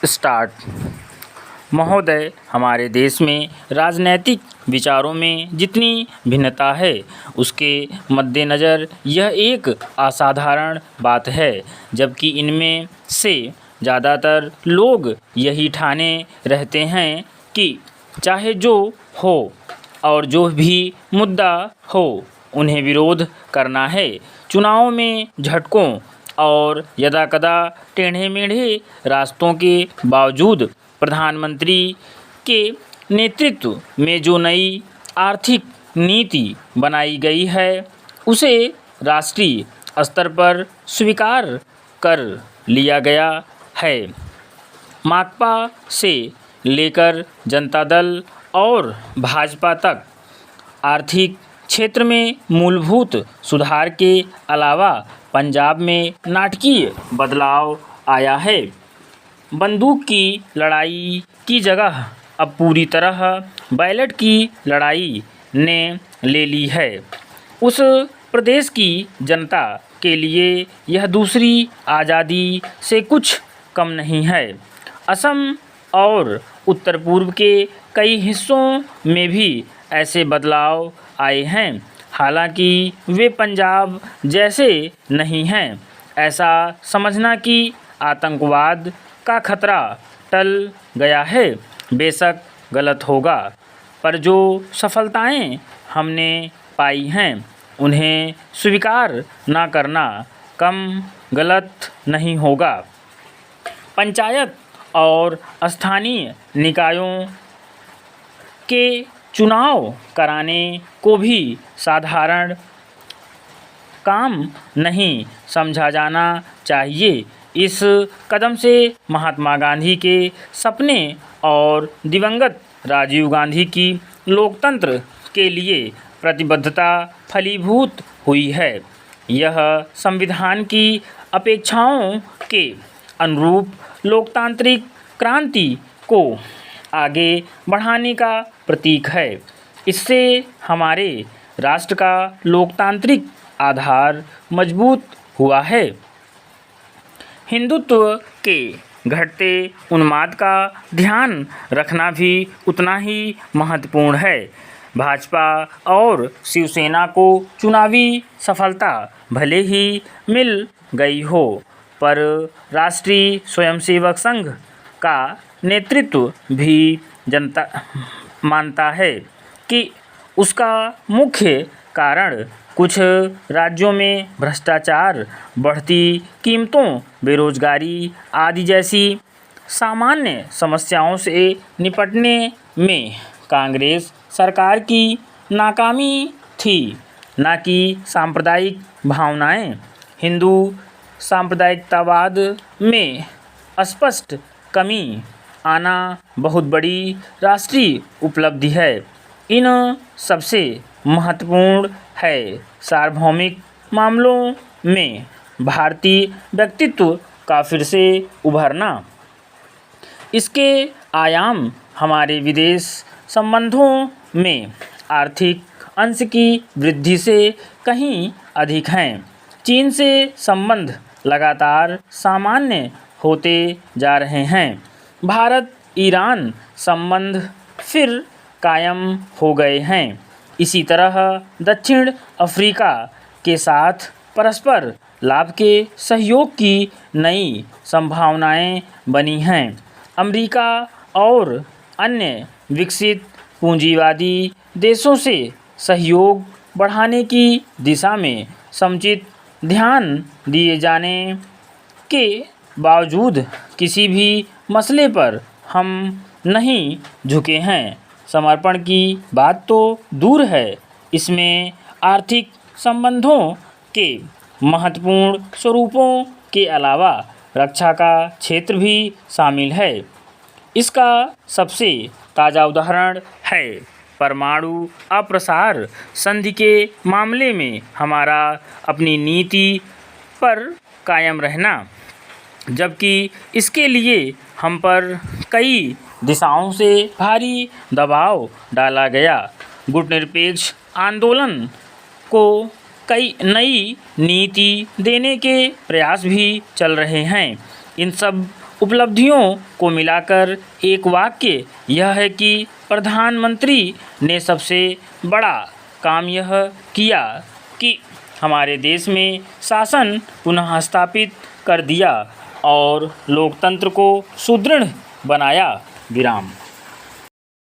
Start. महोदय, हमारे देश में राजनैतिक विचारों में जितनी भिन्नता है, उसके मद्देनज़र यह एक असाधारण बात है, जबकि इनमें से ज़्यादातर लोग यही ठाने रहते हैं कि चाहे जो हो और जो भी मुद्दा हो, उन्हें विरोध करना है। चुनाव में झटकों और यदाकदा टेढ़े-मेढ़े रास्तों के बावजूद प्रधानमंत्री के नेतृत्व में जो नई आर्थिक नीति बनाई गई है, उसे राष्ट्रीय स्तर पर स्वीकार कर लिया गया है। माकपा से लेकर जनता दल और भाजपा तक आर्थिक क्षेत्र में मूलभूत सुधार के अलावा पंजाब में नाटकीय बदलाव आया है। बंदूक की लड़ाई की जगह अब पूरी तरह बैलेट की लड़ाई ने ले ली है। उस प्रदेश की जनता के लिए यह दूसरी आज़ादी से कुछ कम नहीं है। असम और उत्तर पूर्व के कई हिस्सों में भी ऐसे बदलाव आए हैं, हालांकि वे पंजाब जैसे नहीं हैं। ऐसा समझना कि आतंकवाद का खतरा टल गया है बेशक गलत होगा, पर जो सफलताएं हमने पाई हैं, उन्हें स्वीकार न करना कम गलत नहीं होगा। पंचायत और स्थानीय निकायों के चुनाव कराने को भी साधारण काम नहीं समझा जाना चाहिए। इस कदम से महात्मा गांधी के सपने और दिवंगत राजीव गांधी की लोकतंत्र के लिए प्रतिबद्धता फलीभूत हुई है। यह संविधान की अपेक्षाओं के अनुरूप लोकतांत्रिक क्रांति को आगे बढ़ाने का प्रतीक है। इससे हमारे राष्ट्र का लोकतांत्रिक आधार मजबूत हुआ है। हिंदुत्व के घटते उन्माद का ध्यान रखना भी उतना ही महत्वपूर्ण है। भाजपा और शिवसेना को चुनावी सफलता भले ही मिल गई हो, पर राष्ट्रीय स्वयंसेवक संघ का नेतृत्व भी जनता मानता है कि उसका मुख्य कारण कुछ राज्यों में भ्रष्टाचार, बढ़ती कीमतों, बेरोजगारी आदि जैसी सामान्य समस्याओं से निपटने में कांग्रेस सरकार की नाकामी थी, न कि सांप्रदायिक भावनाएं। हिंदू सांप्रदायिकतावाद में स्पष्ट कमी आना बहुत बड़ी राष्ट्रीय उपलब्धि है। इन सबसे महत्वपूर्ण है सार्वभौमिक मामलों में भारतीय व्यक्तित्व का फिर से उभरना। इसके आयाम हमारे विदेश संबंधों में आर्थिक अंश की वृद्धि से कहीं अधिक हैं। चीन से संबंध लगातार सामान्य होते जा रहे हैं। भारत ईरान संबंध फिर कायम हो गए हैं। इसी तरह दक्षिण अफ्रीका के साथ परस्पर लाभ के सहयोग की नई संभावनाएं बनी हैं। अमेरिका और अन्य विकसित पूंजीवादी देशों से सहयोग बढ़ाने की दिशा में समुचित ध्यान दिए जाने के बावजूद किसी भी मसले पर हम नहीं झुके हैं। समर्पण की बात तो दूर है, इसमें आर्थिक संबंधों के महत्वपूर्ण स्वरूपों के अलावा रक्षा का क्षेत्र भी शामिल है। इसका सबसे ताज़ा उदाहरण है परमाणु अप्रसार संधि के मामले में हमारा अपनी नीति पर कायम रहना, जबकि इसके लिए हम पर कई दिशाओं से भारी दबाव डाला गया। गुटनिरपेक्ष आंदोलन को कई नई नीति देने के प्रयास भी चल रहे हैं। इन सब उपलब्धियों को मिलाकर एक वाक्य यह है कि प्रधानमंत्री ने सबसे बड़ा काम यह किया कि हमारे देश में शासन पुनः स्थापित कर दिया और लोकतंत्र को सुदृढ़ बनाया। विराम।